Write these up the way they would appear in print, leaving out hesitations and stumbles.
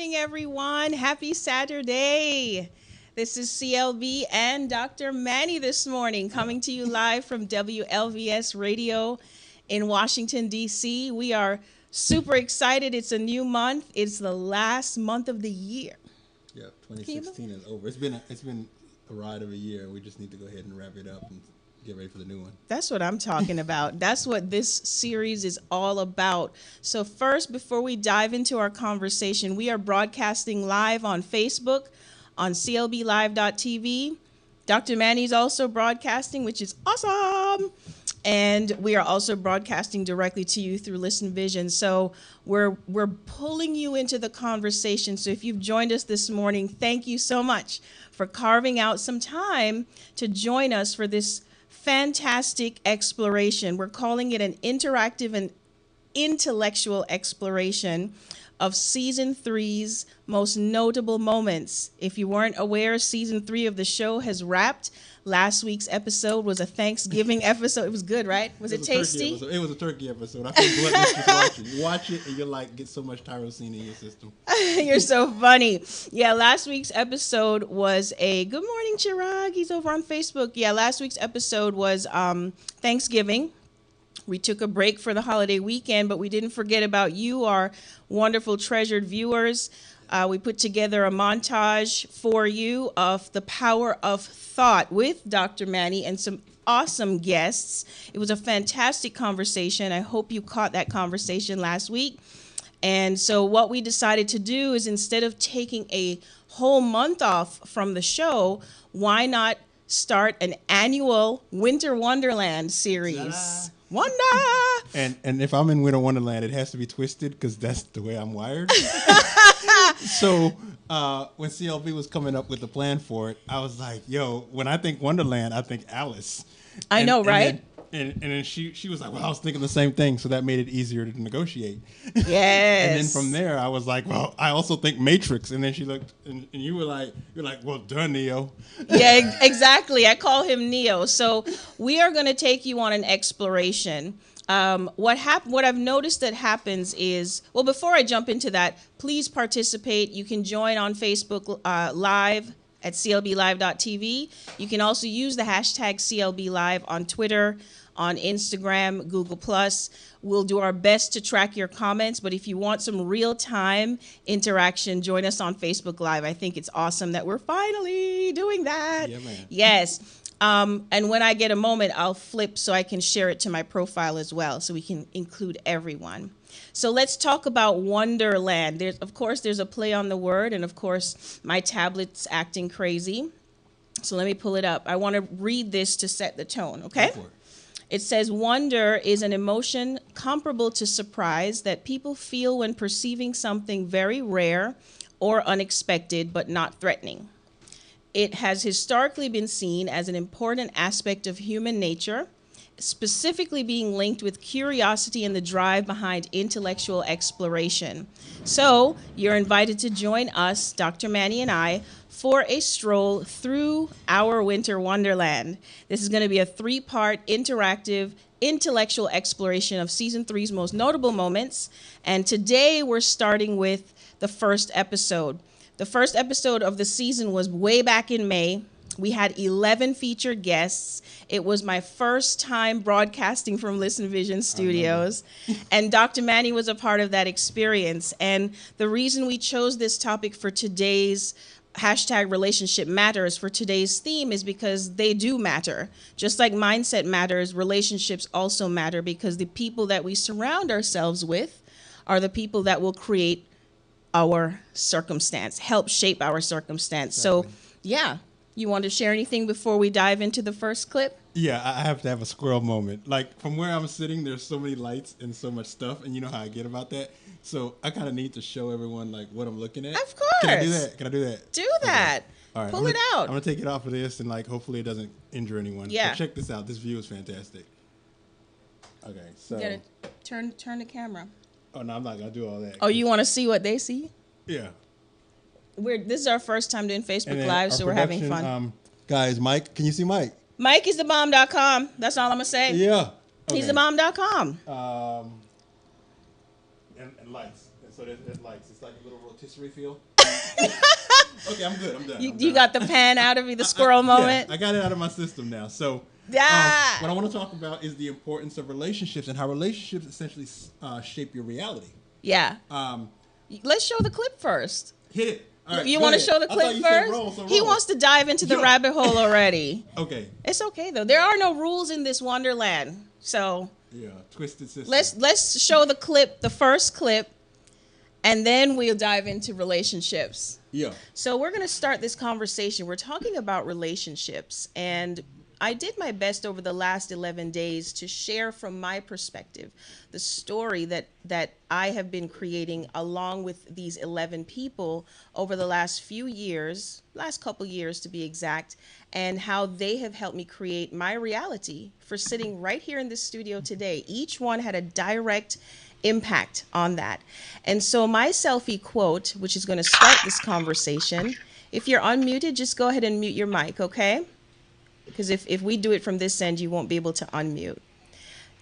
morning, everyone. Happy Saturday. This is CLB and Dr. Manny this morning, coming to you live from WLVS Radio in Washington, D.C. We are super excited. It's a new month. It's the last month of the year. Yeah, 2016 is over. It's been a ride of a year, and we just need to go ahead and wrap it up and get ready for the new one. That's what I'm talking about. That's what this series is all about. So first, before we dive into our conversation, we are broadcasting live on Facebook, on clblive.tv. Dr. Manny's also broadcasting, which is awesome. And we are also broadcasting directly to you through Listen Vision. So we're pulling you into the conversation. So if you've joined us this morning, thank you so much for carving out some time to join us for this fantastic exploration. We're calling it an interactive and intellectual exploration of Season 3's most notable moments. If you weren't aware, Season 3 of the show has wrapped. Last week's episode was a Thanksgiving episode. It was good, right? Was it tasty? It was a turkey episode. I feel gluttonous just watching. You watch it and you're like, get so much tyrosine in your system. You're so funny. Yeah, last week's episode was a good morning, Chirag. He's over on Facebook. Yeah, last week's episode was Thanksgiving. We took a break for the holiday weekend, but we didn't forget about you, our wonderful, treasured viewers. We put together a montage for you of the power of thought with Dr. Manny and some awesome guests. It was a fantastic conversation. I hope you caught that conversation last week. And so what we decided to do is, instead of taking a whole month off from the show, why not start an annual Winter Wonderland series? Ta-da. Wonder! And if I'm in Winter Wonderland, it has to be twisted because that's the way I'm wired. So when CLB was coming up with the plan for it, I was like, yo, when I think Wonderland, I think Alice. I know, right? And then she was like, well, I was thinking the same thing, so that made it easier to negotiate. Yes. And then from there, I was like, well, I also think Matrix. And then she looked, and you're like, well, duh, Neo. Yeah, exactly. I call him Neo. So we are going to take you on an exploration. What I've noticed that happens is, well, before I jump into that, please participate. You can join on Facebook Live at clblive.tv. You can also use the hashtag CLBLive on Twitter, on Instagram, Google+. We'll do our best to track your comments, but if you want some real-time interaction, join us on Facebook Live. I think it's awesome that we're finally doing that. Yeah, man. Yes. And when I get a moment, I'll flip so I can share it to my profile as well, so we can include everyone. So let's talk about Wonderland. There's a play on the word, and of course, my tablet's acting crazy. So let me pull it up. I want to read this to set the tone, okay? Go for it. It says, wonder is an emotion comparable to surprise that people feel when perceiving something very rare or unexpected, but not threatening. It has historically been seen as an important aspect of human nature, specifically being linked with curiosity and the drive behind intellectual exploration. So you're invited to join us, Dr. Manny and I, for a stroll through our Winter Wonderland. This is going to be a 3-part interactive intellectual exploration of Season 3's most notable moments. And today we're starting with the first episode. The first episode of the season was way back in May. We had 11 featured guests. It was my first time broadcasting from Listen Vision Studios, and Dr. Manny was a part of that experience. And the reason we chose this topic for today's hashtag relationship matters, for today's theme, is because they do matter. Just like mindset matters, relationships also matter, because the people that we surround ourselves with are the people that will create our circumstance, help shape our circumstance. Exactly. So, yeah. You want to share anything before we dive into the first clip? Yeah, I have to have a squirrel moment. Like, from where I'm sitting, there's so many lights and so much stuff, and you know how I get about that. So I kind of need to show everyone, like, what I'm looking at. Of course. Can I do that? Can I do that? Do that. Okay. All right. Pull it out. I'm going to take it off of this, and, like, hopefully it doesn't injure anyone. Yeah. But check this out. This view is fantastic. Okay, so. You gotta turn the camera. Oh, no, I'm not going to do all that. Oh, you want to see what they see? Yeah. This is our first time doing Facebook Live, so we're having fun. Guys, Mike, can you see Mike? Mike is thebomb.com. That's all I'm going to say. Yeah. Okay. He's thebomb.com. And lights. And so there's lights. It's like a little rotation. rotisserie feel? Okay, I'm good. I'm done. You got the pan out of you, the squirrel moment? Yeah, I got it out of my system now. So, Ah! what I want to talk about is the importance of relationships and how relationships essentially shape your reality. Yeah. Let's show the clip first. Hit it. All right, you want to show the I clip thought you said first? roll, so He roll. wants to dive into the rabbit hole already. Okay. It's okay though. There are no rules in this Wonderland. So yeah, twisted system. Let's show the clip, the first clip, and then we'll dive into relationships. Yeah. So we're going to start this conversation. We're talking about relationships, and I did my best over the last 11 days to share from my perspective the story that I have been creating along with these 11 people over the last few years, last couple years to be exact, and how they have helped me create my reality for sitting right here in this studio today. Each one had a direct impact on that. And so my selfie quote, which is going to start this conversation, if you're unmuted, just go ahead and mute your mic, okay? Because if we do it from this end, you won't be able to unmute.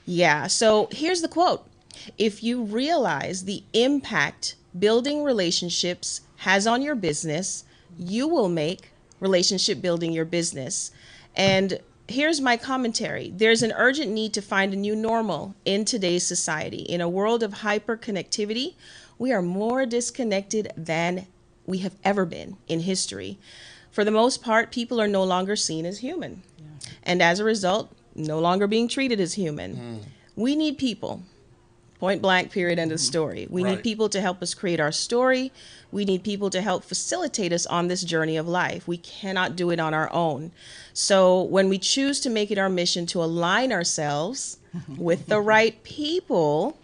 Yeah, so here's the quote. If you realize the impact building relationships has on your business, you will make relationship building your business. And here's my commentary. There's an urgent need to find a new normal in today's society. In a world of hyper-connectivity, we are more disconnected than we have ever been in history. For the most part, people are no longer seen as human. Yeah. And as a result, no longer being treated as human. We need people. Point blank, period, end of story. We need people to help us create our story. We need people to help facilitate us on this journey of life. We cannot do it on our own. So when we choose to make it our mission to align ourselves with the right people,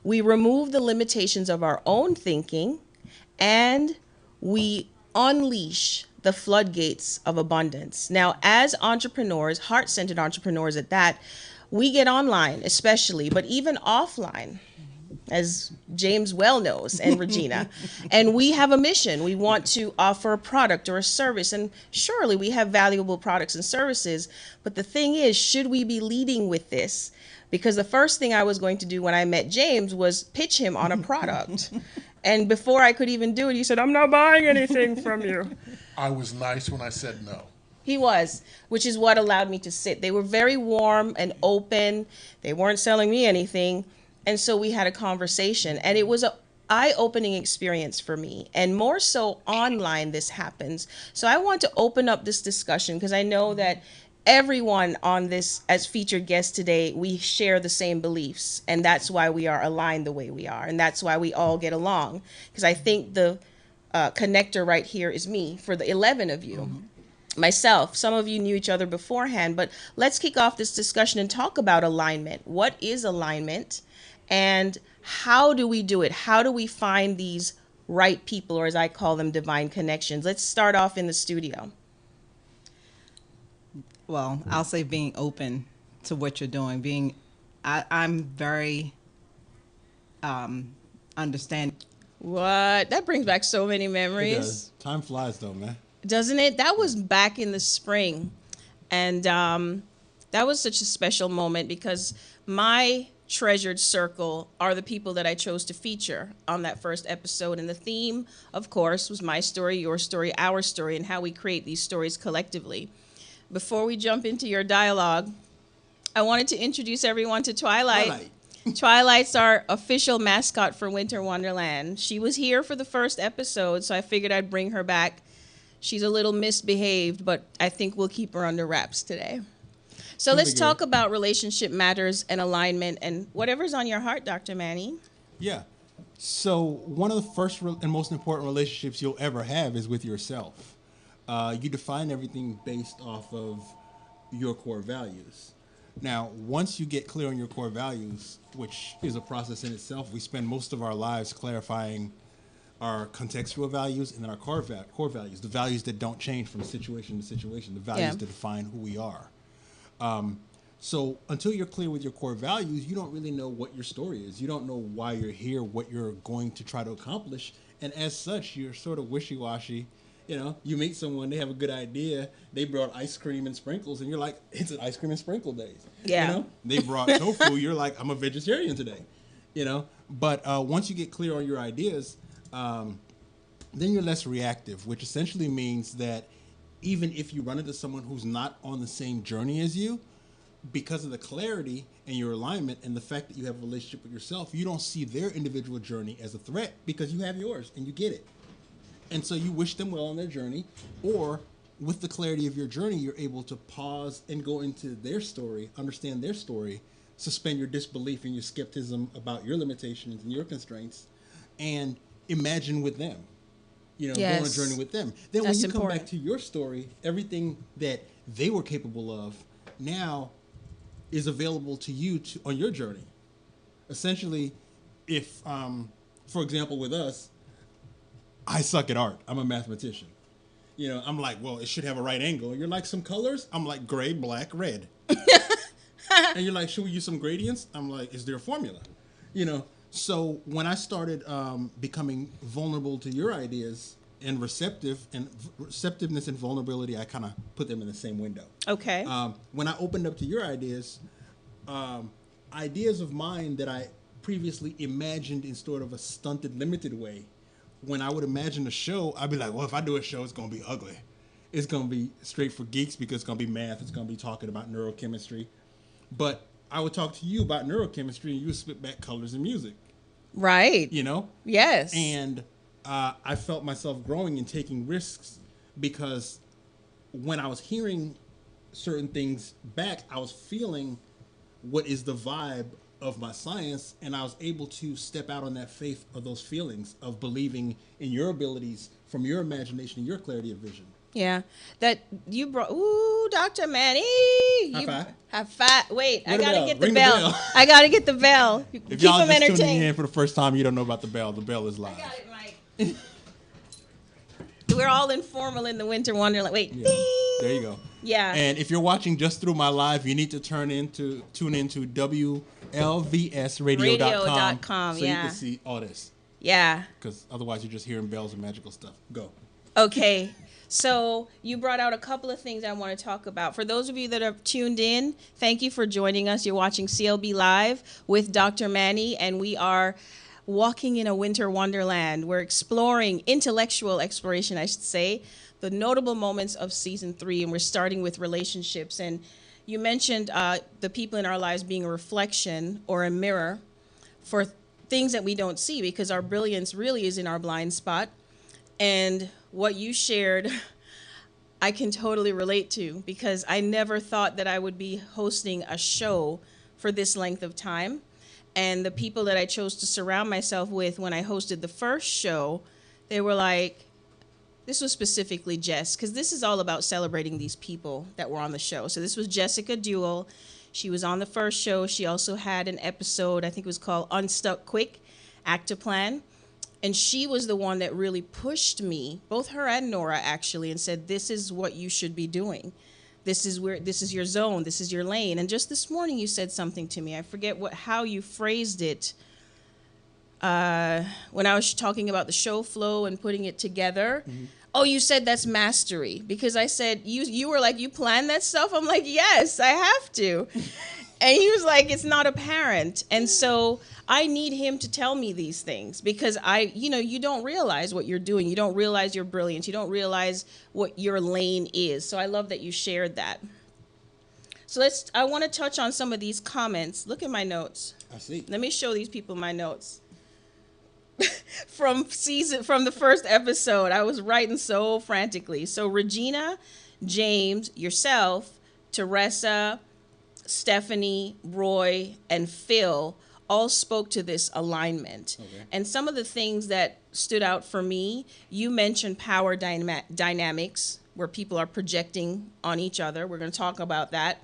we remove the limitations of our own thinking and we unleash the floodgates of abundance. Now, as entrepreneurs, heart-centered entrepreneurs at that, we get online especially, but even offline, as James well knows, and Regina. And we have a mission. We want to offer a product or a service. And surely we have valuable products and services. But the thing is, should we be leading with this? Because the first thing I was going to do when I met James was pitch him on a product. And before I could even do it, he said, I'm not buying anything from you. I was nice when I said no. He was, which is what allowed me to sit. They were very warm and open. They weren't selling me anything. And so we had a conversation. And it was an eye-opening experience for me. And more so online this happens. So I want to open up this discussion because I know that everyone on this as featured guest today, we share the same beliefs. And that's why we are aligned the way we are. And that's why we all get along. Because I think the connector right here is me for the 11 of you. Mm-hmm. Myself, some of you knew each other beforehand, but let's kick off this discussion and talk about alignment. What is alignment and how do we do it? How do we find these right people, or as I call them, divine connections? Let's start off in the studio. Well, I'll say being open to what you're doing. I'm very understanding. What? That brings back so many It memories. does. Time flies though, man. Doesn't it? That was back in the spring. And that was such a special moment because my treasured circle are the people that I chose to feature on that first episode. And the theme, of course, was my story, your story, our story, and how we create these stories collectively. Before we jump into your dialogue, I wanted to introduce everyone to Twilight. Twilight's our official mascot for Winter Wonderland. She was here for the first episode, so I figured I'd bring her back. She's a little misbehaved, but I think we'll keep her under wraps today. So let's talk about relationship matters and alignment and whatever's on your heart, Dr. Manny. Yeah. So one of the first and most important relationships you'll ever have is with yourself. You define everything based off of your core values. Now, once you get clear on your core values, which is a process in itself, we spend most of our lives clarifying our contextual values and then our core values, the values that don't change from situation to situation, the values that define who we are. So until you're clear with your core values, you don't really know what your story is. You don't know why you're here, what you're going to try to accomplish. And as such, you're sort of wishy-washy. You know, you meet someone, they have a good idea. They brought ice cream and sprinkles, and you're like, it's an ice cream and sprinkle days. Yeah. You know, they brought tofu. You're like, I'm a vegetarian today. You know, but once you get clear on your ideas, then you're less reactive, which essentially means that even if you run into someone who's not on the same journey as you, because of the clarity and your alignment and the fact that you have a relationship with yourself, you don't see their individual journey as a threat because you have yours and you get it. And so you wish them well on their journey, or with the clarity of your journey, you're able to pause and go into their story, understand their story, suspend your disbelief and your skepticism about your limitations and your constraints, and imagine with them. Go on a journey with them. Then when you come back to your story, everything that they were capable of now is available to you on your journey. Essentially, if, for example, with us, I suck at art. I'm a mathematician. I'm like, well, it should have a right angle. You're like, some colors? I'm like, gray, black, red. And you're like, should we use some gradients? I'm like, is there a formula? So when I started becoming vulnerable to your ideas and receptiveness and vulnerability, I kind of put them in the same window. Okay. When I opened up to your ideas, ideas of mine that I previously imagined in sort of a stunted, limited way, when I would imagine a show, I'd be like, well, if I do a show, it's going to be ugly. It's going to be straight for geeks because it's going to be math. It's going to be talking about neurochemistry. But I would talk to you about neurochemistry and you would spit back colors and music. Right. Yes. And I felt myself growing and taking risks because when I was hearing certain things back, I was feeling what is the vibe of my science, and I was able to step out on that faith of those feelings of believing in your abilities from your imagination and your clarity of vision. Yeah, that you brought. Ooh, Dr. Manny. High five. Wait, I gotta get the bell. I gotta get the bell. If y'all just tuning in for the first time, you don't know about the bell. The bell is live. I got it, Mike. We're all informal in the winter wonderland. Wait. Yeah. There you go. Yeah. And if you're watching just through my live, you need to tune into WLVSradio.com so you can see all this. Yeah. Because otherwise you're just hearing bells and magical stuff. Go. Okay. So you brought out a couple of things I want to talk about. For those of you that are tuned in, thank you for joining us. You're watching CLB Live with Dr. Manny, and we are walking in a winter wonderland. We're exploring, intellectual exploration, I should say, the notable moments of season 3, and we're starting with relationships. And you mentioned the people in our lives being a reflection or a mirror for things that we don't see, because our brilliance really is in our blind spot. And what you shared, I can totally relate to, because I never thought that I would be hosting a show for this length of time. And the people that I chose to surround myself with when I hosted the first show, they were like, this was specifically Jess, because this is all about celebrating these people that were on the show. So this was Jessica Duell. She was on the first show. She also had an episode, I think it was called Unstuck Quick, Act to Plan. And she was the one that really pushed me, both her and Nora actually, and said, this is what you should be doing. This is your zone, this is your lane. And just this morning you said something to me. I forget how you phrased it. When I was talking about the show flow and putting it together. Mm-hmm. Oh, you said that's mastery. Because I said, you were like, you plan that stuff? I'm like, yes, I have to. And he was like, it's not apparent. And so I need him to tell me these things, because you don't realize what you're doing. You don't realize your brilliance. You don't realize what your lane is. So I love that you shared that. So I want to touch on some of these comments. Look at my notes. I see. Let me show these people my notes. From the first episode, I was writing so frantically. So Regina, James, yourself, Teresa, Stephanie, Roy, and Phil all spoke to this alignment. Okay. And some of the things that stood out for me, you mentioned power dynamics, where people are projecting on each other. We're going to talk about that.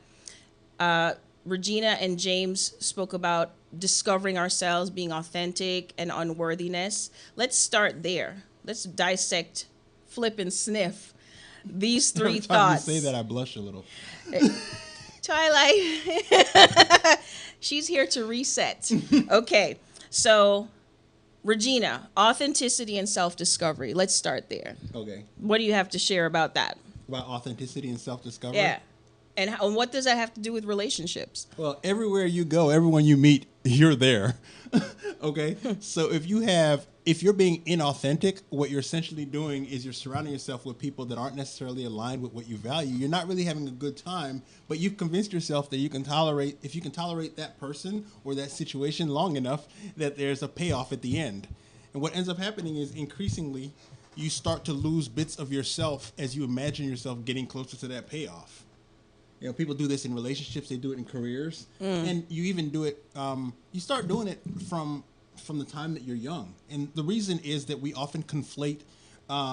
Regina and James spoke about discovering ourselves, being authentic, and unworthiness. Let's start there. Let's dissect, flip, and sniff these three thoughts. Every time you say that, I blush a little. Twilight. She's here to reset. Okay, so Regina, authenticity and self-discovery. Let's start there. Okay. What do you have to share about that? About authenticity and self-discovery? Yeah. And what does that have to do with relationships? Well, everywhere you go, everyone you meet, you're there. Okay? So if you have if you're being inauthentic, what you're essentially doing is you're surrounding yourself with people that aren't necessarily aligned with what you value. You're not really having a good time, but you've convinced yourself that you can tolerate, if you can tolerate that person or that situation long enough, that there's a payoff at the end. And what ends up happening is increasingly you start to lose bits of yourself as you imagine yourself getting closer to that payoff. You know, people do this in relationships, they do it in careers, and you even do it, you start doing it from the time that you're young. And the reason is that we often conflate,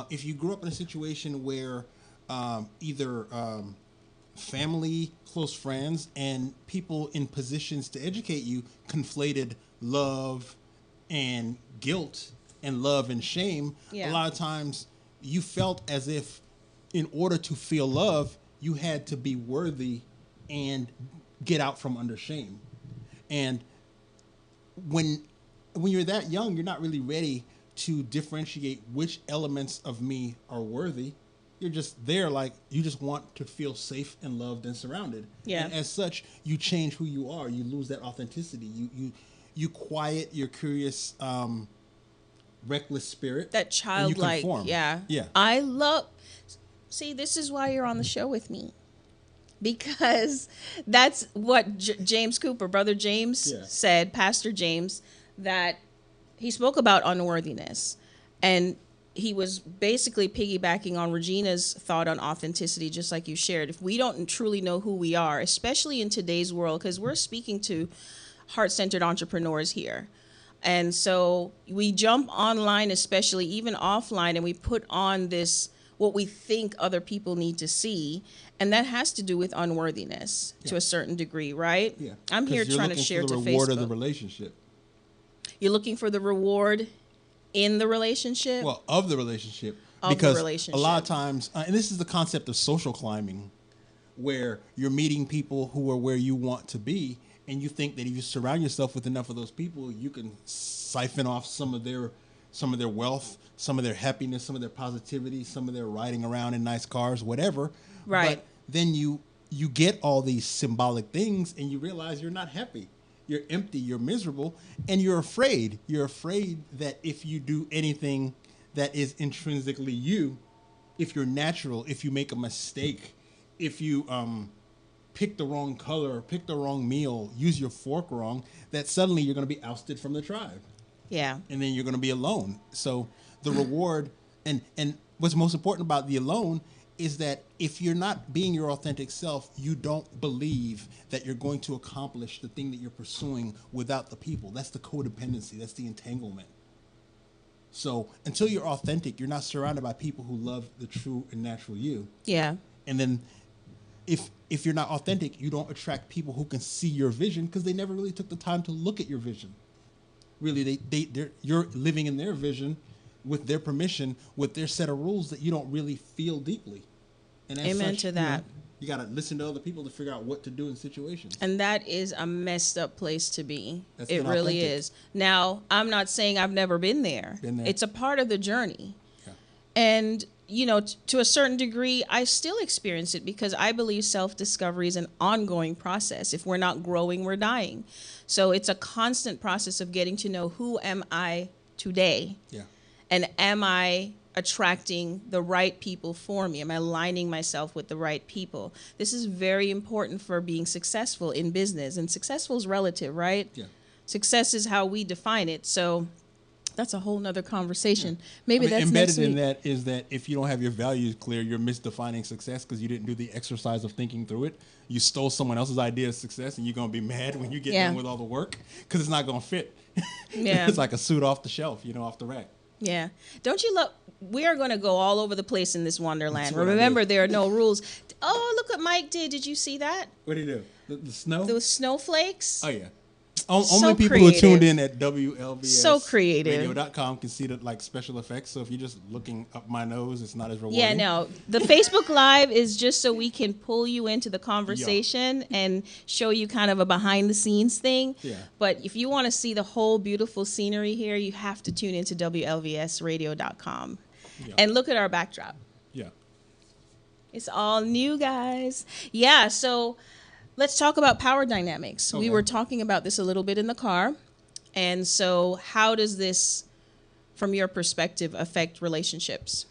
if you grew up in a situation where either family, close friends, and people in positions to educate you conflated love and guilt and love and shame, a lot of times you felt as if in order to feel love, you had to be worthy and get out from under shame. And when you're that young, you're not really ready to differentiate which elements of me are worthy. You're just there, like, you just want to feel safe and loved and surrounded. Yeah. And as such, you change who you are. You lose that authenticity. You quiet your curious, reckless spirit. That childlike, Yeah. See, this is why you're on the show with me. Because that's what James Cooper, Brother James, said, Pastor James, that he spoke about unworthiness. And he was basically piggybacking on Regina's thought on authenticity, just like you shared. If we don't truly know who we are, especially in today's world, because we're speaking to heart-centered entrepreneurs here. And so we jump online, especially even offline, and we put on this, what we think other people need to see. And that has to do with unworthiness to a certain degree, right? Yeah. I'm here trying to share to Facebook. You're looking for the reward of the relationship. You're looking for the reward in the relationship? Well, of the relationship. Of because the relationship. A lot of times, and this is the concept of social climbing, where you're meeting people who are where you want to be, and you think that if you surround yourself with enough of those people, you can siphon off some of their wealth, some of their happiness, some of their positivity, some of their riding around in nice cars, whatever. Right. But then you get all these symbolic things, and you realize you're not happy. You're empty, you're miserable, and you're afraid. You're afraid that if you do anything that is intrinsically you, if you're natural, if you make a mistake, if you pick the wrong color, pick the wrong meal, use your fork wrong, that suddenly you're going to be ousted from the tribe. Yeah. And then you're going to be alone. So the reward, and what's most important about the alone is that if you're not being your authentic self, you don't believe that you're going to accomplish the thing that you're pursuing without the people. That's the codependency. That's the entanglement. So until you're authentic, you're not surrounded by people who love the true and natural you. Yeah. And then if you're not authentic, you don't attract people who can see your vision because they never really took the time to look at your vision. Really, you're living in their vision with their permission, with their set of rules that you don't really feel deeply. And amen to that. You got to listen to other people to figure out what to do in situations. And that is a messed up place to be. It really is. Now, I'm not saying I've never been there. It's a part of the journey. Yeah. And, you know, to a certain degree, I still experience it because I believe self-discovery is an ongoing process. If we're not growing, we're dying. So it's a constant process of getting to know who am I today. Yeah. And am I attracting the right people for me? Am I aligning myself with the right people? This is very important for being successful in business. And successful is relative, right? Yeah. Success is how we define it. So that's a whole nother conversation. Yeah. Maybe that's embedded in that is that if you don't have your values clear, you're misdefining success because you didn't do the exercise of thinking through it. You stole someone else's idea of success, and you're going to be mad when you get done with all the work because it's not going to fit. Yeah. It's like a suit off the shelf, off the rack. Yeah. Don't you love, we are going to go all over the place in this Wonderland. Remember, there are no rules. Oh, look what Mike did. Did you see that? What did he do? The snow? The snowflakes? Oh, yeah. Only people who are tuned in at WLVSradio.com can see the special effects. So if you're just looking up my nose, it's not as rewarding. Yeah, no. The Facebook Live is just so we can pull you into the conversation and show you kind of a behind the scenes thing. Yeah. But if you want to see the whole beautiful scenery here, you have to tune into WLVSradio.com and look at our backdrop. Yeah. It's all new, guys. Yeah, so let's talk about power dynamics. Okay. We were talking about this a little bit in the car. And so how does this from your perspective, affect relationships?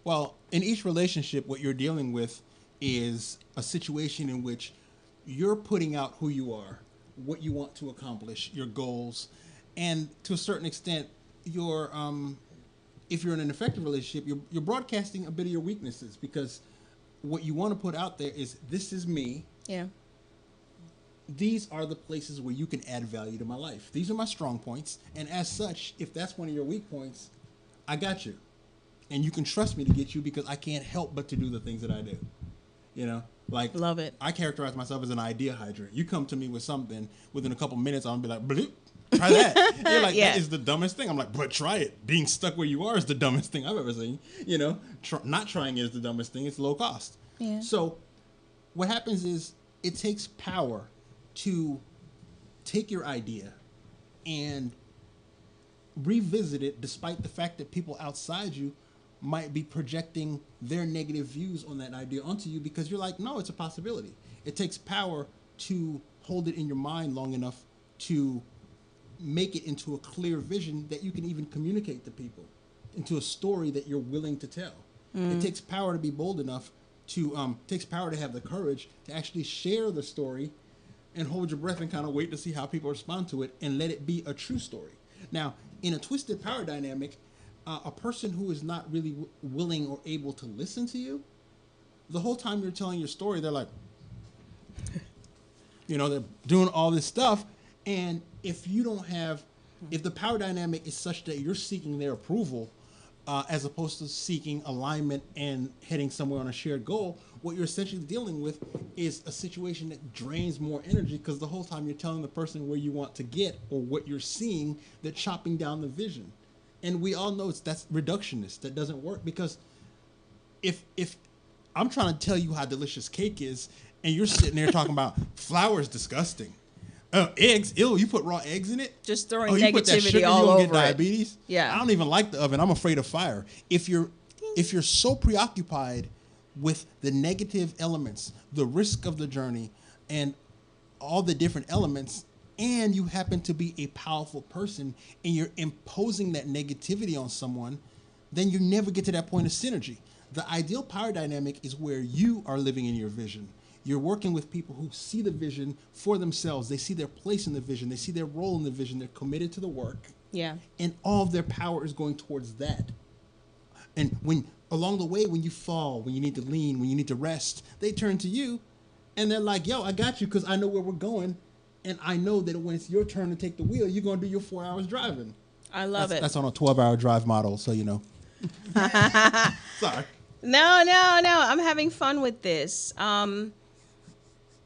Well, in each relationship, what you're dealing with is a situation in which you're putting out who you are, what you want to accomplish, your goals, and to a certain extent, your if you're in an effective relationship, you're broadcasting a bit of your weaknesses, because what you want to put out there is, this is me. Yeah. These are the places where you can add value to my life. These are my strong points, and as such, if that's one of your weak points, I got you. And you can trust me to get you, because I can't help but to do the things that I do. You know, like, Love it. I characterize myself as an idea hydrant. You come to me with something, within a couple minutes, I'll be like, bloop, try that. You're like, Yeah. that is the dumbest thing. I'm like, but try it. Being stuck where you are is the dumbest thing I've ever seen. You know, not trying is the dumbest thing. It's low cost. Yeah. So what happens is, it takes power to take your idea and revisit it, despite the fact that people outside you might be projecting their negative views on that idea onto you, because you're like, no, it's a possibility. It takes power to hold it in your mind long enough to make it into a clear vision that you can even communicate to people, into a story that you're willing to tell. It takes power to be bold enough to, takes power to have the courage to actually share the story and hold your breath and kind of wait to see how people respond to it and let it be a true story. Now, in a twisted power dynamic, a person who is not really willing or able to listen to you, the whole time you're telling your story, they're like, you know, they're doing all this stuff. And if you don't have, if the power dynamic is such that you're seeking their approval, as opposed to seeking alignment and heading somewhere on a shared goal, what you're essentially dealing with is a situation that drains more energy, because the whole time you're telling the person where you want to get or what you're seeing, they're chopping down the vision. And we all know that's reductionist. That doesn't work, because if I'm trying to tell you how delicious cake is, and you're sitting there talking about flour is disgusting. Eggs, ew, you put raw eggs in it? Just throwing you put that negativity sugar, all you gonna over get diabetes? Yeah. I don't even like the oven. I'm afraid of fire. If you're so preoccupied with the negative elements, the risk of the journey, and all the different elements, and you happen to be a powerful person, and you're imposing that negativity on someone, then you never get to that point of synergy. The ideal power dynamic is where you are living in your vision. You're working with people who see the vision for themselves. They see their place in the vision. They see their role in the vision. They're committed to the work. Yeah. And all of their power is going towards that. And when along the way, when you fall, when you need to lean, when you need to rest, they turn to you and they're like, yo, I got you, because I know where we're going. And I know that when it's your turn to take the wheel, you're going to do your 4 hours driving. I love it. That's on a 12-hour drive model, so you know. Sorry. No. I'm having fun with this.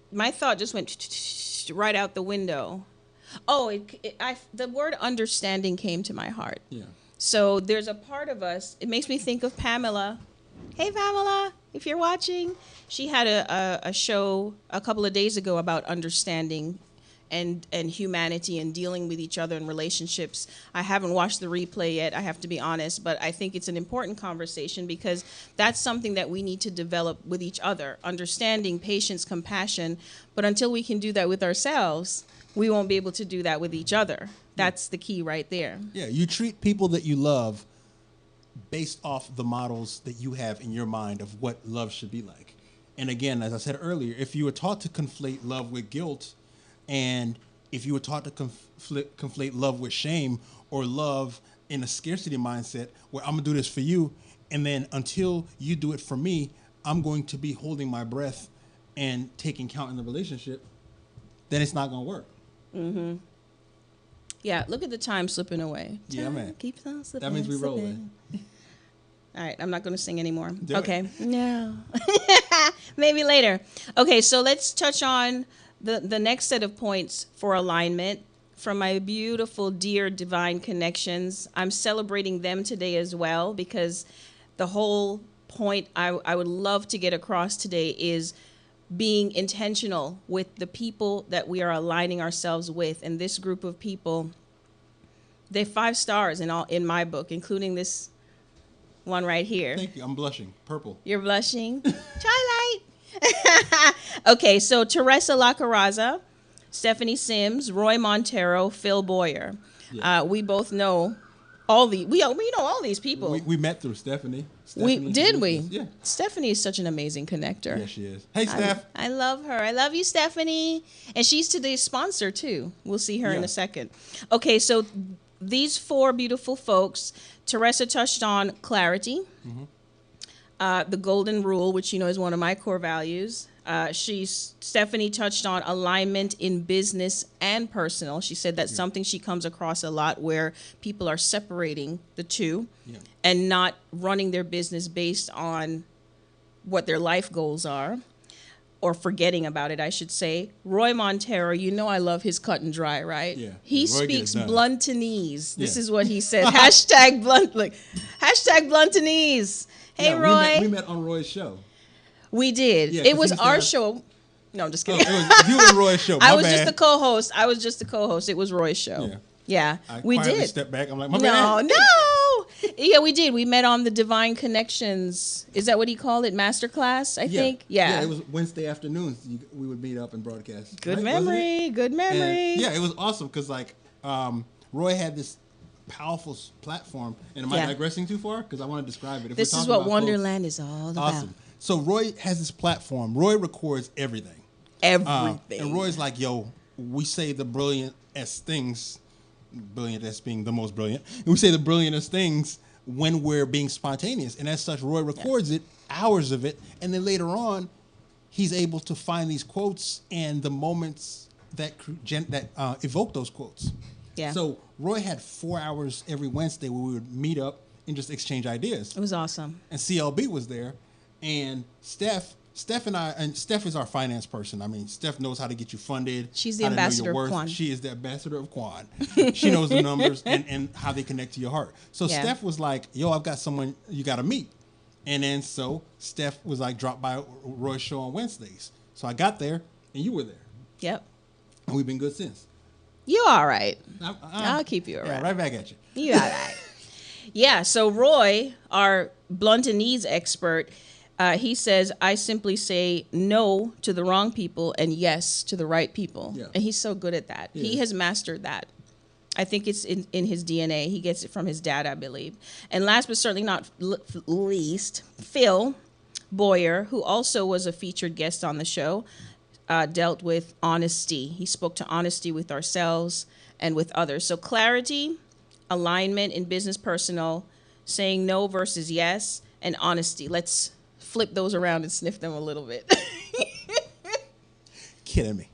My thought just went right out the window. Oh, the word understanding came to my heart. Yeah. So there's a part of us, it makes me think of Pamela. Hey, Pamela, if you're watching. She had a show a couple of days ago about understanding and humanity and dealing with each other in relationships. I haven't watched the replay yet, I have to be honest, but I think it's an important conversation, because that's something that we need to develop with each other. Understanding, patience, compassion. But until we can do that with ourselves, we won't be able to do that with each other. That's the key right there. Yeah, you treat people that you love based off the models that you have in your mind of what love should be like. And again, as I said earlier, if you were taught to conflate love with guilt, and if you were taught to conflate love with shame, or love in a scarcity mindset where I'm going to do this for you, and then until you do it for me, I'm going to be holding my breath and taking count in the relationship, then it's not going to work. Mm-hmm. Yeah, look at the time slipping away. Yeah, Time man. keeps on slipping. That means we slipping. rolling. All right, I'm not going to sing anymore. Do Okay. it. No. Maybe later. Okay, so let's touch on the next set of points for alignment from my beautiful, dear divine connections. I'm celebrating them today as well, because the whole point I would love to get across today is being intentional with the people that we are aligning ourselves with. And this group of people, they're 5 stars in my book, including this one right here. Thank you. I'm blushing. Purple. You're blushing. Twilight. Okay, so Teresa Lacaraza, Stephanie Sims, Roy Montero, Phil Boyer. Yeah. We both know we know all these people. We met through Stephanie. We did we? Yeah. Stephanie is such an amazing connector. Yeah, she is. Hey, Steph. I love her. I love you, Stephanie. And she's today's sponsor too. We'll see her in a second. Okay, so these four beautiful folks. Teresa touched on clarity, the golden rule, which you know is one of my core values. Stephanie touched on alignment in business and personal. She said that's something she comes across a lot, where people are separating the two and not running their business based on what their life goals are, or forgetting about it, I should say. Roy Montero, you know I love his cut and dry, right? Yeah. He Roy speaks gets done. Bluntanese. This Yeah. is what he said. Hashtag blunt, like, hashtag Bluntanese. Hey, Yeah, Roy. we met on Roy's show. We did. Yeah, It 'cause was he our said- show. No, I'm just Oh, kidding. it was you and Roy's show. I My was bad. just the co-host. It was Roy's show. Yeah, I we quietly did. stepped back. I'm like, my No, bad. no. Yeah, we did. We met on the Divine Connections. Is that what he called it? Masterclass, I think. Yeah. It was Wednesday afternoons. We would meet up and broadcast. Good right? Wasn't it? memory. Good memory. And, yeah, it was awesome because Roy had this powerful platform. And am I digressing too far? Because I want to describe it. If This we're is talking what about Wonderland is all about. awesome. So Roy has this platform. Roy records everything. Everything. And Roy's like, yo, we say the brilliantest things, brilliantest being the most brilliant, and we say the brilliantest things when we're being spontaneous. And as such, Roy records it, hours of it, and then later on, he's able to find these quotes and the moments that evoke those quotes. Yeah. So Roy had 4 hours every Wednesday where we would meet up and just exchange ideas. It was awesome. And CLB was there, and Steph is our finance person. I mean, Steph knows how to get you funded. She's the how to know your ambassador of worth. Quan. She is the ambassador of Quan. She knows the numbers and how they connect to your heart. So Yeah. Steph was like, yo, I've got someone you got to meet. And then so Steph was like, drop by Roy's show on Wednesdays. So I got there, and you were there. Yep. And we've been good since. You all right. I- I'll keep you Yeah, around. right back at you. You all right. Yeah, so Roy, our Bluntanese expert, he says, I simply say no to the wrong people and yes to the right people. Yeah. And he's so good at that. He He is. has mastered that. I think it's in his DNA. He gets it from his dad, I believe. And last but certainly not least, Phil Boyer, who also was a featured guest on the show, dealt with honesty. He spoke to honesty with ourselves and with others. So clarity, alignment in business, personal, saying no versus yes, and honesty. Let's flip those around and sniff them a little bit. Kidding me.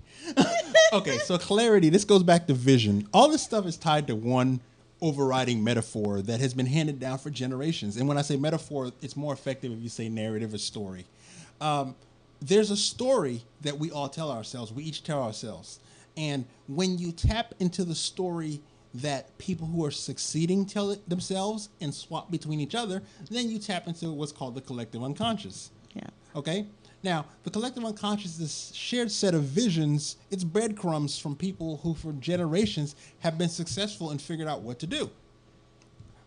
Okay, so clarity, this goes back to vision. All this stuff is tied to one overriding metaphor that has been handed down for generations. And when I say metaphor, it's more effective if you say narrative or story. There's a story that we all tell ourselves. We each tell ourselves. And when you tap into the story that people who are succeeding tell it themselves and swap between each other, then you tap into what's called the collective unconscious. Yeah. Okay? Now, the collective unconscious is this shared set of visions. It's breadcrumbs from people who, for generations, have been successful and figured out what to do.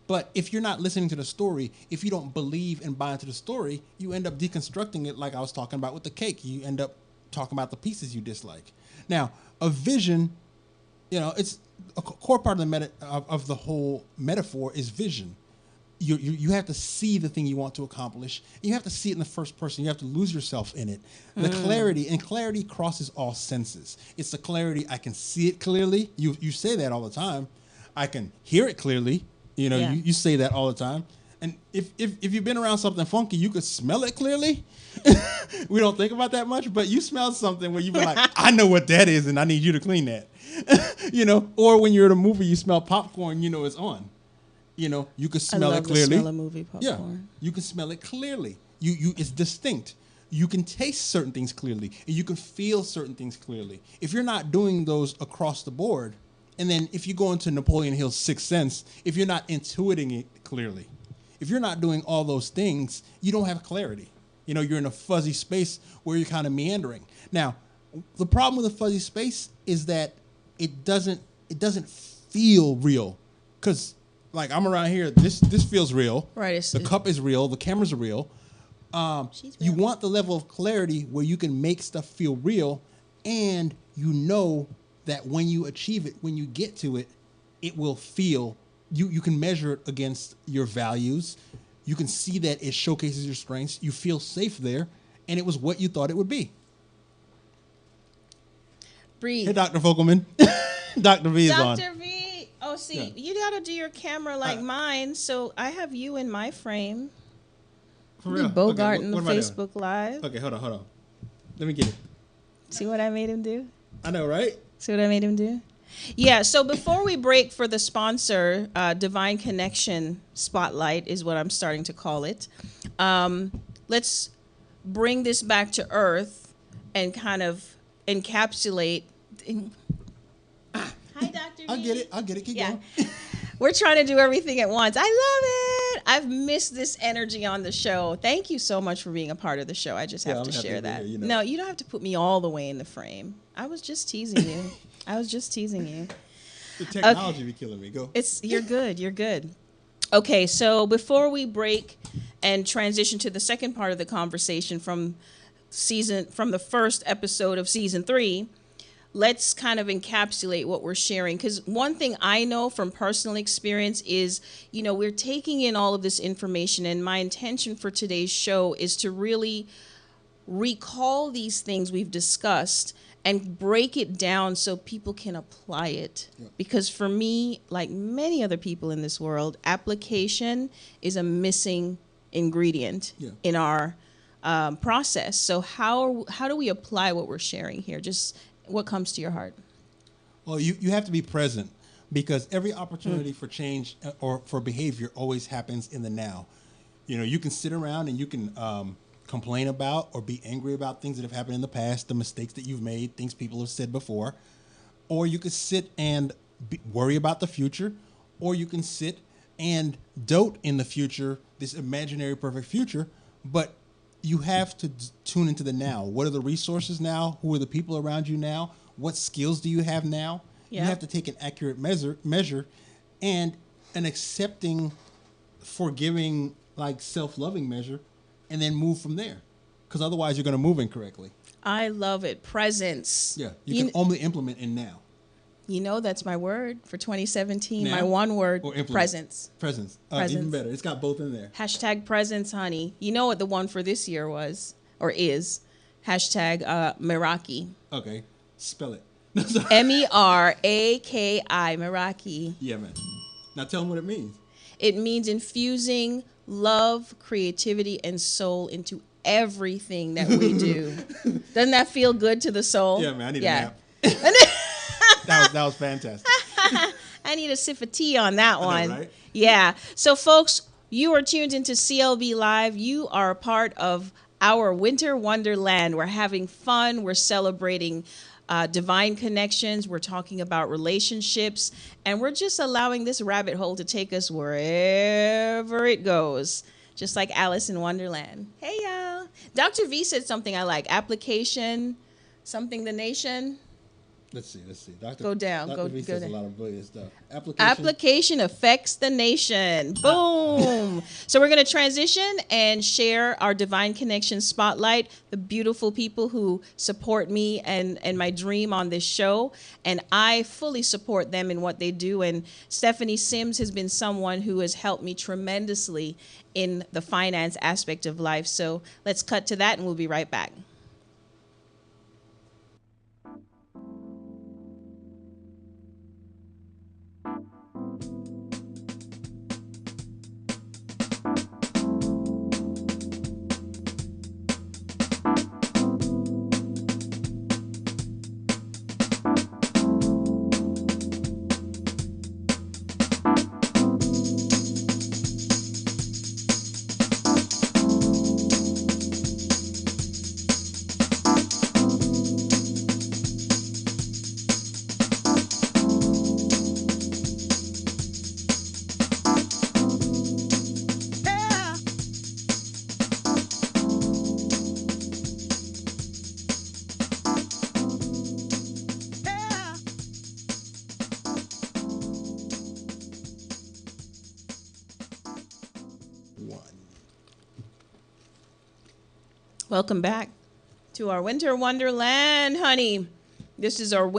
But if you're not listening to the story, if you don't believe and buy into the story, you end up deconstructing it like I was talking about with the cake. You end up talking about the pieces you dislike. Now, a vision, it's a core part of of the whole metaphor is vision. You have to see the thing you want to accomplish. You have to see it in the first person. You have to lose yourself in it. The clarity crosses all senses. It's the clarity, I can see it clearly. You say that all the time. I can hear it clearly. Yeah. You say that all the time. And if you've been around something funky, you could smell it clearly. We don't think about that much, but you smell something where you be like, I know what that is, and I need you to clean that. Or when you're at a movie, you smell popcorn, it's on. You can smell it clearly. I love the smell of movie popcorn. Yeah, you can smell it clearly. It's distinct. You can taste certain things clearly, and you can feel certain things clearly. If you're not doing those across the board, and then if you go into Napoleon Hill's Sixth Sense, if you're not intuiting it clearly, if you're not doing all those things, you don't have clarity. You're in a fuzzy space where you're kind of meandering. Now, the problem with a fuzzy space is that it doesn't feel real, because like I'm around here, this feels real. Right. The cup is real. The cameras are real. You want the level of clarity where you can make stuff feel real, and that when you achieve it, when you get to it, it will feel you can measure it against your values. You can see that it showcases your strengths. You feel safe there, and it was what you thought it would be. Breathe. Hey, Dr. Fogelman. Dr. V is on. Dr. V. Oh, see, Yeah. you got to do your camera like mine. So I have you in my frame. For real? Bogart Okay, in the what am I doing? Facebook Live. Okay, hold on. Let me get it. See what I made him do? I know, right? See what I made him do? Yeah, so before we break for the sponsor, Divine Connection Spotlight is what I'm starting to call it. Let's bring this back to earth and kind of encapsulate. Hi, Dr. I'll get it. Keep going. We're trying to do everything at once. I love it. I've missed this energy on the show. Thank you so much for being a part of the show. I just have to share that. Here, you know. No, you don't have to put me all the way in the frame. I was just teasing you. The technology be killing me. Go. You're good. You're good. Okay, so before we break and transition to the second part of the conversation from the first episode of season 3, let's kind of encapsulate what we're sharing. Because one thing I know from personal experience is, we're taking in all of this information, and my intention for today's show is to really recall these things we've discussed and break it down so people can apply it. Yep. Because for me, like many other people in this world, application is a missing ingredient in our process. So how do we apply what we're sharing here? Just what comes to your heart? Well, you have to be present, because every opportunity for change or for behavior always happens in the now. You can sit around and you can complain about or be angry about things that have happened in the past, the mistakes that you've made, things people have said before. Or you could sit and worry about the future, or you can sit and dote in the future, this imaginary perfect future. But you have to tune into the now. What are the resources now? Who are the people around you now? What skills do you have now? Yeah. You have to take an accurate measure and an accepting, forgiving, like self-loving measure, and then move from there. Because otherwise you're going to move incorrectly. I love it. Presence. Yeah. You can only implement in now. That's my word for 2017. Now, my one word, presence. Presence. Even better. It's got both in there. Hashtag presence, honey. You know what the one for this year was, or is? Hashtag Meraki. Okay. Spell it. Meraki, Meraki. Yeah, man. Now tell them what it means. It means infusing love, creativity, and soul into everything that we do. Doesn't that feel good to the soul? Yeah, man. I need a nap. That was fantastic. I need a sip of tea on that one. Know, right? Yeah. So, folks, you are tuned into CLB Live. You are a part of our Winter Wonderland. We're having fun. We're celebrating divine connections. We're talking about relationships. And we're just allowing this rabbit hole to take us wherever it goes. Just like Alice in Wonderland. Hey, y'all. Dr. V said something I like. Application, something the nation. Let's see. Go down. Dr. V says down. a lot of brilliant stuff. Application affects the nation. Boom. So we're going to transition and share our Divine Connection Spotlight, the beautiful people who support me and my dream on this show. And I fully support them in what they do. And Stephanie Sims has been someone who has helped me tremendously in the finance aspect of life. So let's cut to that and we'll be right back. Welcome back to our Winter Wonderland, honey. This is our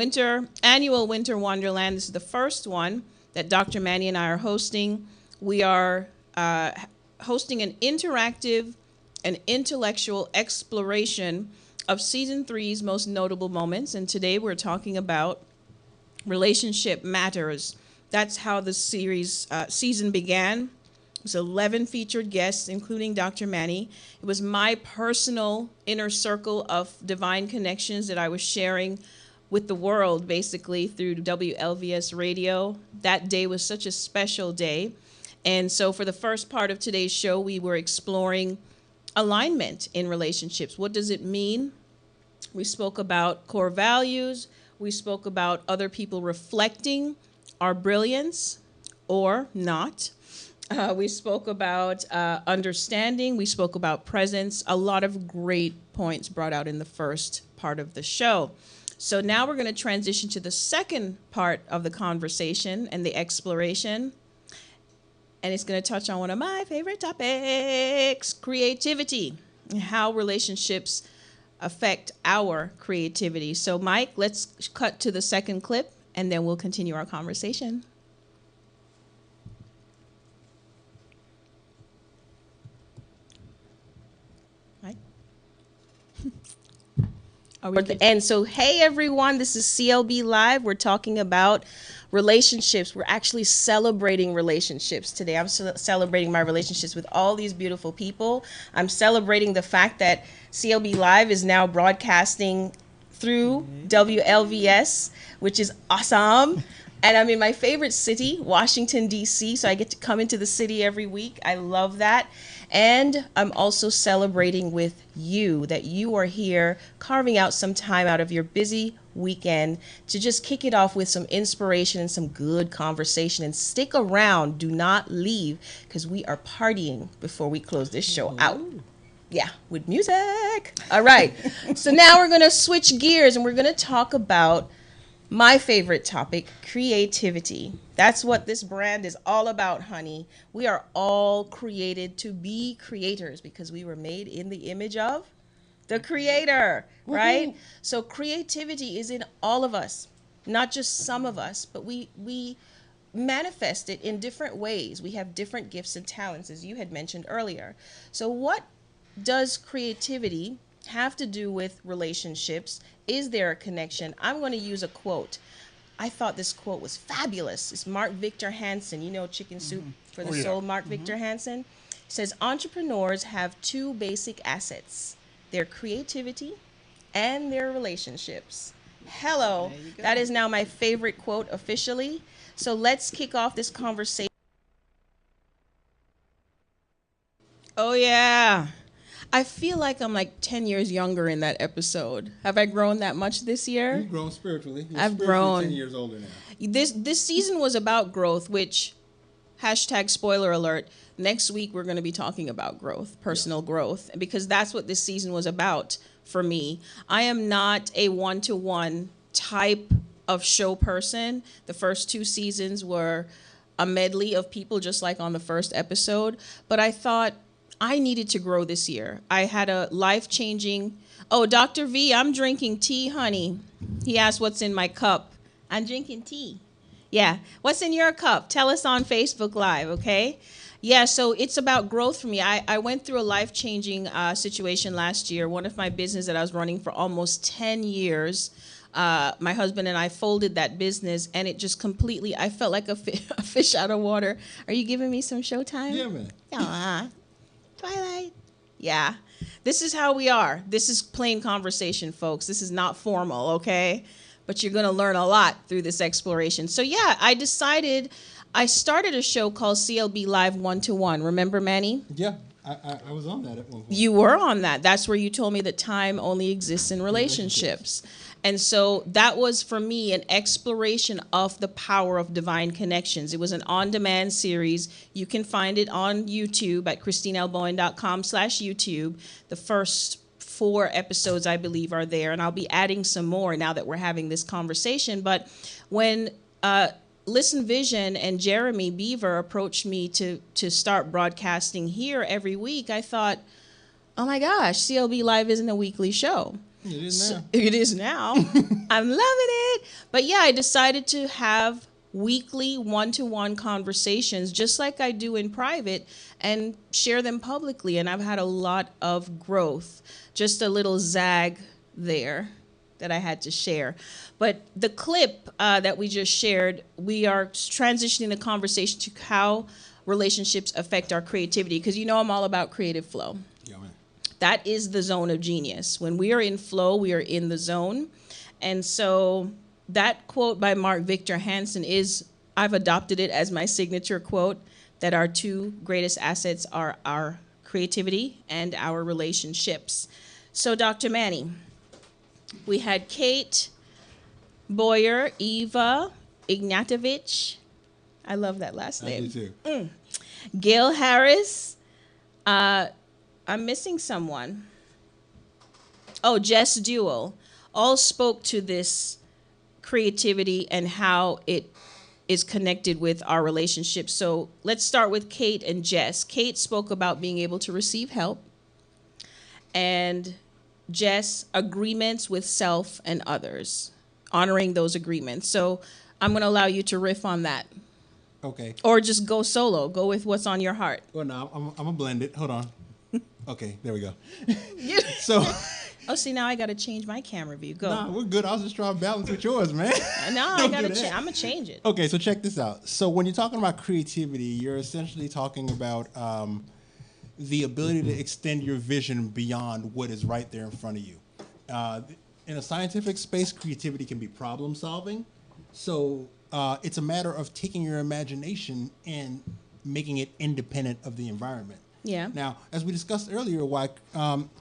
annual Winter Wonderland. This is the first one. that Dr. Manny and I are hosting. We are hosting an interactive and intellectual exploration of season 3's most notable moments. And today we're talking about relationship matters. That's how the season began. It was 11 featured guests, including Dr. Manny. It was my personal inner circle of divine connections that I was sharing with the world, basically, through WLVS radio. That day was such a special day. And so for the first part of today's show, we were exploring alignment in relationships. What does it mean? We spoke about core values. We spoke about other people reflecting our brilliance or not. We spoke about understanding. We spoke about presence. A lot of great points brought out in the first part of the show. So now we're going to transition to the second part of the conversation and the exploration. And it's going to touch on one of my favorite topics, creativity, and how relationships affect our creativity. So Mike, let's cut to the second clip, and then we'll continue our conversation. And so, hey everyone, this is CLB Live. We're talking about relationships. We're actually celebrating relationships today. I'm celebrating my relationships with all these beautiful people. I'm celebrating the fact that CLB Live is now broadcasting through WLVS, which is awesome. And I'm in my favorite city, Washington, D.C., so I get to come into the city every week. I love that. And I'm also celebrating with you, that you are here carving out some time out of your busy weekend to just kick it off with some inspiration and some good conversation. And stick around. Do not leave, because we are partying before we close this show out. Yeah, with music. All right. So now we're going to switch gears, and we're going to talk about my favorite topic, creativity. That's what this brand is all about, honey. We are all created to be creators because we were made in the image of the Creator, right? So creativity is in all of us, not just some of us, but we manifest it in different ways. We have different gifts and talents, as you had mentioned earlier. So what does creativity have to do with relationships? Is there a connection? I'm going to use a quote. I thought this quote was fabulous. It's Mark Victor Hansen. You know, Chicken Soup for the Soul, Mark Victor Hansen. He says, entrepreneurs have two basic assets: their creativity and their relationships. Hello. That is now my favorite quote officially. So let's kick off this conversation. Oh, yeah. I feel like I'm like 10 years younger in that episode. Have I grown that much this year? You've grown spiritually. I've grown. 10 years older now. This season was about growth, which, hashtag spoiler alert, next week we're going to be talking about growth, personal growth, because that's what this season was about for me. I am not a one-to-one type of show person. The first 2 seasons were a medley of people, just like on the first episode. But I thought I needed to grow this year. I had a life-changing... Oh, Dr. V, I'm drinking tea, honey. He asked what's in my cup. I'm drinking tea. Yeah. What's in your cup? Tell us on Facebook Live, okay? Yeah, so it's about growth for me. I went through a life-changing situation last year. One of my business that I was running for almost 10 years, my husband and I folded that business, and it just completely... I felt like a fish out of water. Are you giving me some showtime? Yeah, man. Aww. Twilight. Yeah. This is how we are. This is plain conversation, folks. This is not formal, okay? But you're going to learn a lot through this exploration. So, yeah, I started a show called CLB Live 1-to-1. Remember, Manny? Yeah, I was on that at one point. You were on that. That's where you told me that time only exists in relationships. And so that was, for me, an exploration of the power of divine connections. It was an on-demand series. You can find it on YouTube at christinelbowen.com/YouTube. The first 4 episodes, I believe, are there. And I'll be adding some more now that we're having this conversation. But when Listen Vision and Jeremy Beaver approached me to start broadcasting here every week, I thought, oh my gosh, CLB Live isn't a weekly show. It is now. It is now. I'm loving it. But yeah, I decided to have weekly one-to-one conversations, just like I do in private, and share them publicly. And I've had a lot of growth. Just a little zag there that I had to share. But the clip that we just shared, we are transitioning the conversation to how relationships affect our creativity, because you know I'm all about creative flow. Yeah, man. That is the zone of genius. When we are in flow, we are in the zone. And so that quote by Mark Victor Hansen is, I've adopted it as my signature quote, that our two greatest assets are our creativity and our relationships. So Dr. Manny, we had Kate Boyer, Eva Ignatovich. I love that last name. I do too. Gail Harris. I'm missing someone. Oh, Jess Duell. All spoke to this creativity and how it is connected with our relationships. So let's start with Kate and Jess. Kate spoke about being able to receive help, and Jess, agreements with self and others, honoring those agreements. So I'm going to allow you to riff on that. Okay. Or just go solo. Go with what's on your heart. Well, no, I'm going to blend it. Hold on. Okay, there we go. So... Oh, see, now I got to change my camera view. Go. Nah, we're good. I was just trying to balance with yours, man. No, I Don't got to do that. change. I'm going to change it. Okay, so check this out. So when you're talking about creativity, you're essentially talking about the ability to extend your vision beyond what is right there in front of you. In a scientific space, creativity can be problem solving. So it's a matter of taking your imagination and making it independent of the environment. Yeah. Now, as we discussed earlier, why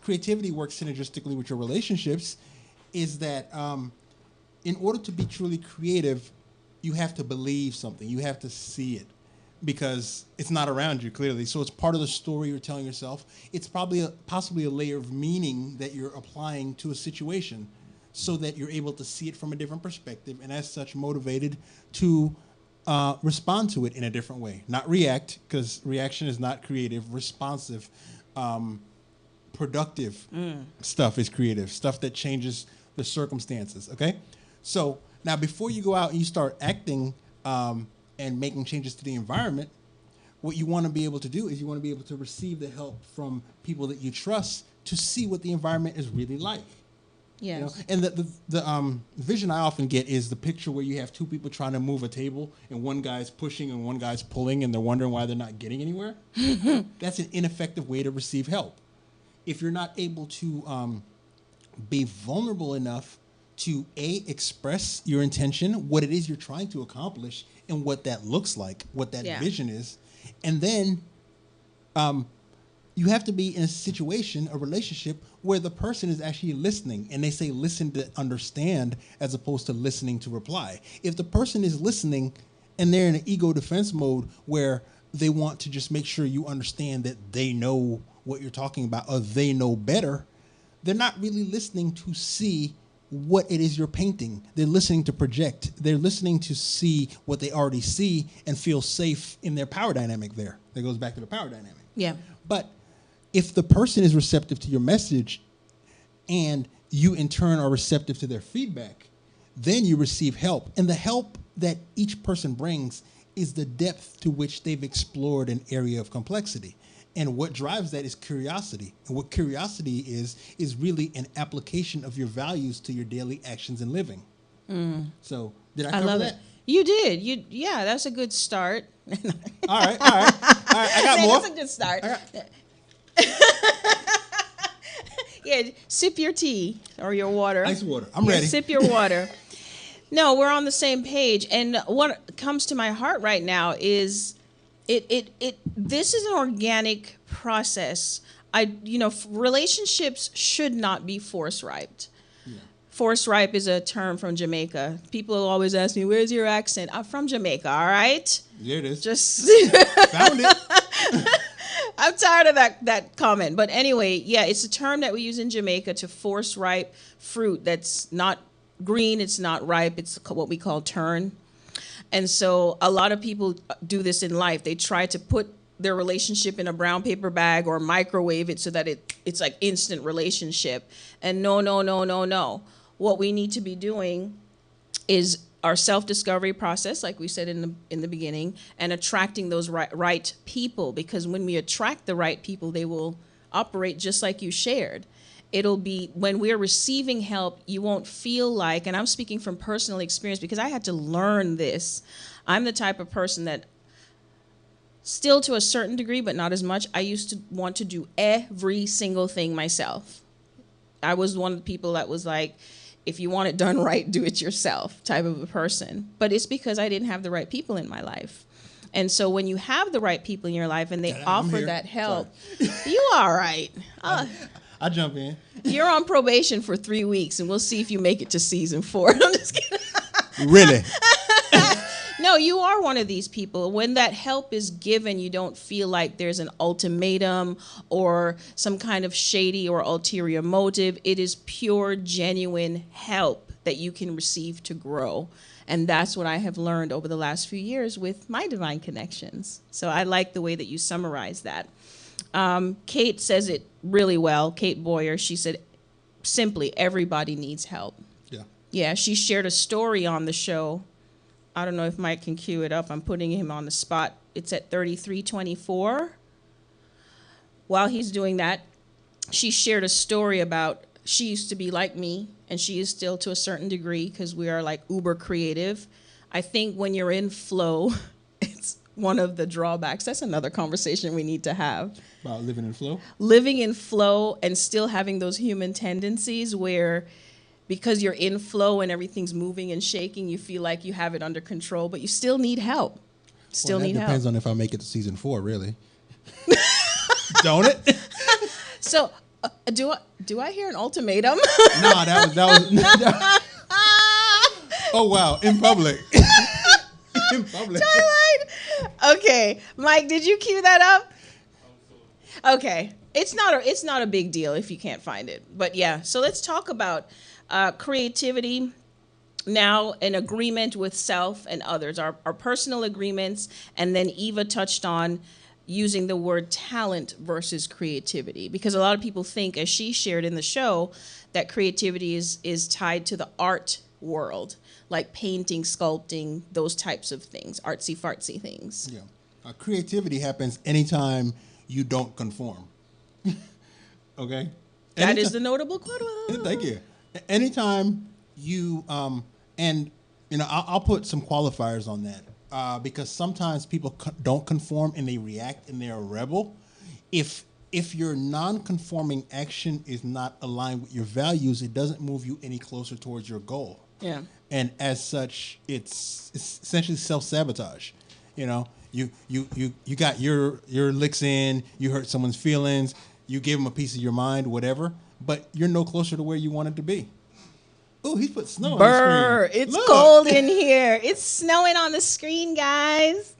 creativity works synergistically with your relationships is that in order to be truly creative, you have to believe something. You have to see it because it's not around you, clearly. So it's part of the story you're telling yourself. It's probably possibly a layer of meaning that you're applying to a situation so that you're able to see it from a different perspective and as such motivated to respond to it in a different way. Not react, because reaction is not creative. Responsive, productive stuff is creative. Stuff that changes the circumstances, okay? So now before you go out and you start acting and making changes to the environment, what you want to be able to do is you want to be able to receive the help from people that you trust to see what the environment is really like. Yes. You know? And the vision I often get is the picture where you have two people trying to move a table and one guy's pushing and one guy's pulling and they're wondering why they're not getting anywhere. That's an ineffective way to receive help. If you're not able to be vulnerable enough to express your intention, what it is you're trying to accomplish and what that looks like, what that vision is, and then you have to be in a situation, a relationship, where the person is actually listening. And they say listen to understand as opposed to listening to reply. If the person is listening and they're in an ego defense mode where they want to just make sure you understand that they know what you're talking about or they know better, they're not really listening to see what it is you're painting. They're listening to project. They're listening to see what they already see and feel safe in their power dynamic there. That goes back to the power dynamic. Yeah. But if the person is receptive to your message and you in turn are receptive to their feedback, then you receive help. And the help that each person brings is the depth to which they've explored an area of complexity. And what drives that is curiosity. And what curiosity is really an application of your values to your daily actions and living. So did I cover love that? it. You did. Yeah, that's a good start. All right. I got more. That's a good start. Yeah, sip your tea or your water. Ice water. I'm ready. Sip your water. No, we're on the same page. And what comes to my heart right now is this is an organic process. Relationships should not be force ripe. Yeah. Force ripe is a term from Jamaica. People always ask me, "Where's your accent?" I'm from Jamaica. All right. There it is. Just found it. I'm tired of that comment. But anyway, yeah, it's a term that we use in Jamaica to force ripe fruit that's not green, it's not ripe, it's what we call turn. And so a lot of people do this in life. They try to put their relationship in a brown paper bag or microwave it so that it's like instant relationship. And no. What we need to be doing is our self-discovery process, like we said in the beginning, and attracting those right people, because when we attract the right people, they will operate just like you shared. It'll be when we're receiving help, you won't feel like, and I'm speaking from personal experience because I had to learn this. I'm the type of person that, still to a certain degree, but not as much, I used to want to do every single thing myself. I was one of the people that was like, if you want it done right, do it yourself type of a person. But it's because I didn't have the right people in my life. And so when you have the right people in your life and they offer that help, you all right. I jump in. You're on probation for 3 weeks, and we'll see if you make it to season 4. I'm just kidding. Really? No, you are one of these people. When that help is given, you don't feel like there's an ultimatum or some kind of shady or ulterior motive. It is pure, genuine help that you can receive to grow. And that's what I have learned over the last few years with my divine connections. So I like the way that you summarize that. Kate says it really well. Kate Boyer, she said, simply, everybody needs help. Yeah. Yeah, she shared a story on the show. I don't know if Mike can cue it up. I'm putting him on the spot. It's at 3324. While he's doing that, she shared a story about she used to be like me, and she is still to a certain degree because we are like uber creative. I think when you're in flow, it's one of the drawbacks. That's another conversation we need to have. About living in flow? Living in flow and still having those human tendencies where, because you're in flow and everything's moving and shaking, you feel like you have it under control, but you still need help. Still need help. Depends on if I make it to season 4, really. Don't it? So, do I hear an ultimatum? No, that was. Oh wow! In public. In public. Twilight. Okay, Mike, did you cue that up? Okay, it's not a big deal if you can't find it, but yeah. So let's talk about creativity. Now, an agreement with self and others, our personal agreements, and then Eva touched on using the word talent versus creativity, because a lot of people think, as she shared in the show, that creativity is tied to the art world, like painting, sculpting, those types of things, artsy-fartsy things. Yeah. Creativity happens anytime you don't conform. Okay? That is the notable quote. Thank you. Anytime you, and, you know, I'll put some qualifiers on that. Because sometimes people don't conform and they react and they're a rebel. If your non-conforming action is not aligned with your values, it doesn't move you any closer towards your goal. Yeah. And as such, it's essentially self-sabotage. You know, you got your licks in, you hurt someone's feelings, you gave them a piece of your mind, whatever, but you're no closer to where you wanted to be. Oh, he put snow on the screen. It's cold in here. It's snowing on the screen, guys.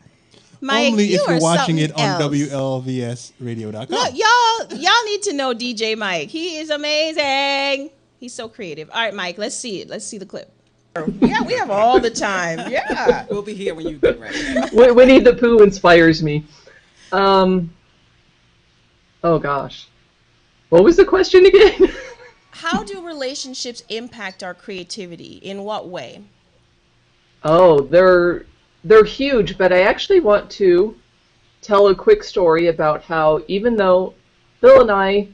Mike, only if you're watching it on else. WLVSradio.com. Look, y'all need to know DJ Mike. He is amazing. He's so creative. All right, Mike, let's see it. Let's see the clip. Yeah, we have all the time. Yeah. We'll be here when you get ready. Winnie the Pooh inspires me. Oh, gosh. What was the question again? How do relationships impact our creativity? In what way? Oh, they're huge, but I actually want to tell a quick story about how, even though Phil and I,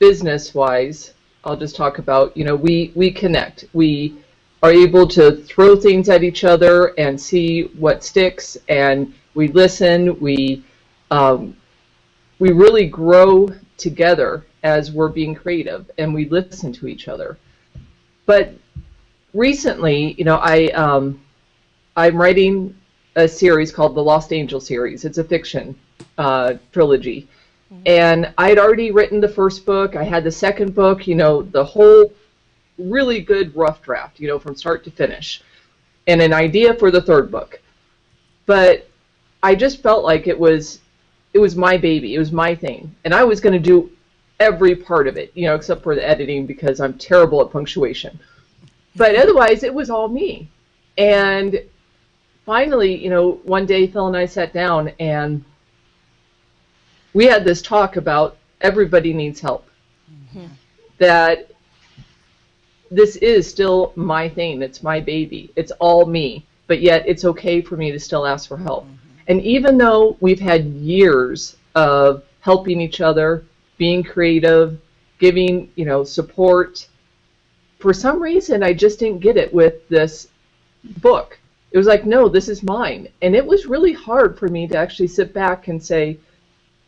business-wise, I'll just talk about, you know, we connect. We are able to throw things at each other and see what sticks, and we listen. We really grow together as we're being creative, and we listen to each other. But recently, you know, I'm writing a series called the Lost Angel series. It's a fiction trilogy. And I'd already written the first book. I had the second book, you know, the whole really good rough draft, you know, from start to finish, and an idea for the third book. But I just felt like it was my baby. It was my thing. And I was going to do every part of it, you know, except for the editing, because I'm terrible at punctuation. But otherwise, it was all me. And finally, you know, one day Phil and I sat down and we had this talk about everybody needs help. Mm-hmm. That this is still my thing. It's my baby. It's all me. But yet it's okay for me to still ask for help. And even though we've had years of helping each other, being creative, giving, support, for some reason I just didn't get it with this book. It was like, no, this is mine. And it was really hard for me to actually sit back and say,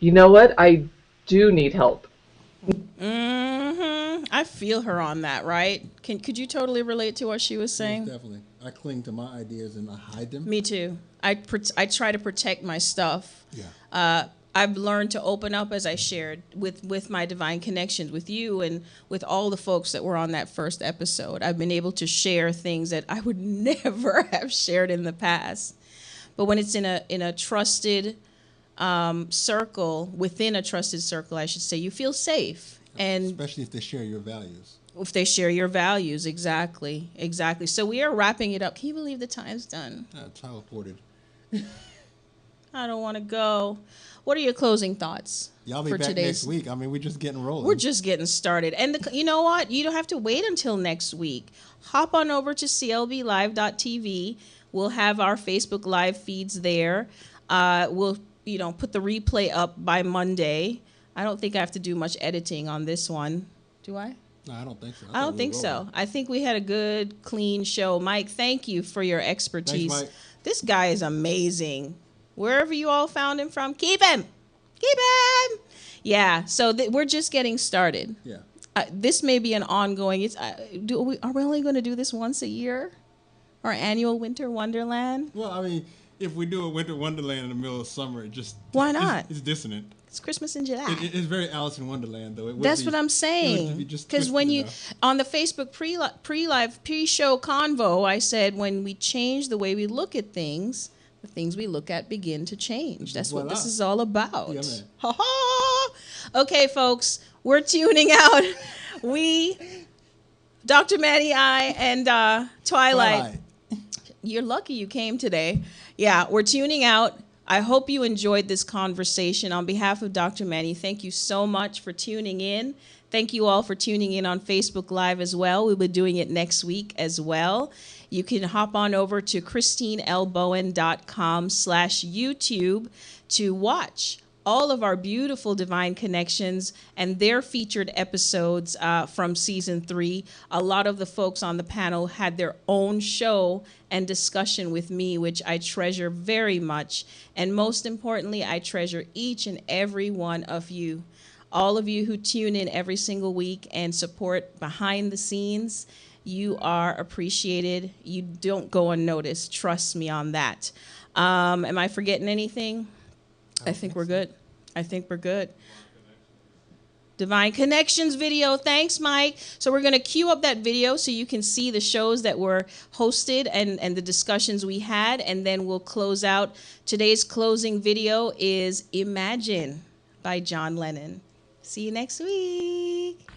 you know what, I do need help. I feel her on that, right? Could you totally relate to what she was saying? Most definitely. I cling to my ideas and I hide them. Me too. I try to protect my stuff. Yeah. I've learned to open up, as I shared, with my divine connections, with you and with all the folks that were on that first episode. I've been able to share things that I would never have shared in the past. But when it's in a trusted circle, within a trusted circle, I should say, you feel safe. And especially if they share your values. If they share your values, exactly. So we are wrapping it up. Can you believe the time's done? Teleported. I don't want to go. What are your closing thoughts? Y'all be back next week. I mean, we're just getting rolling. We're just getting started. And you know what? You don't have to wait until next week. Hop on over to clblive.tv. We'll have our Facebook Live feeds there. We'll put the replay up by Monday. I don't think I have to do much editing on this one. Do I? No, I don't think so. I don't think so. I think we had a good, clean show. Mike, thank you for your expertise. Thanks, Mike. This guy is amazing. Wherever you all found him from, keep him. Keep him. Yeah, so we're just getting started. Yeah. This may be an ongoing. Are we only going to do this once a year? Our annual Winter Wonderland? Well, I mean, if we do a Winter Wonderland in the middle of summer, why not? It's dissonant. It's Christmas in July. It's very Alice in Wonderland, though. That's what I'm saying. Because when on the Facebook pre-show convo, I said when we change the way we look at things, the things we look at begin to change. That's what this is all about. Yeah, man. Ha ha! Okay, folks, we're tuning out. Dr. Maddie I, and Twilight. You're lucky you came today. Yeah, we're tuning out. I hope you enjoyed this conversation. On behalf of Dr. Manny, thank you so much for tuning in. Thank you all for tuning in on Facebook Live as well. We'll be doing it next week as well. You can hop on over to ChristineLBowen.com/YouTube to watch all of our beautiful Divine Connections and their featured episodes from season 3. A lot of the folks on the panel had their own show and discussion with me, which I treasure very much. And most importantly, I treasure each and every one of you. All of you who tune in every single week and support behind the scenes, you are appreciated. You don't go unnoticed. Trust me on that. Am I forgetting anything? I think we're good. I think we're good. Divine Connections video. Thanks, Mike. So we're going to queue up that video so you can see the shows that were hosted and the discussions we had, and then we'll close out. Today's closing video is Imagine by John Lennon. See you next week.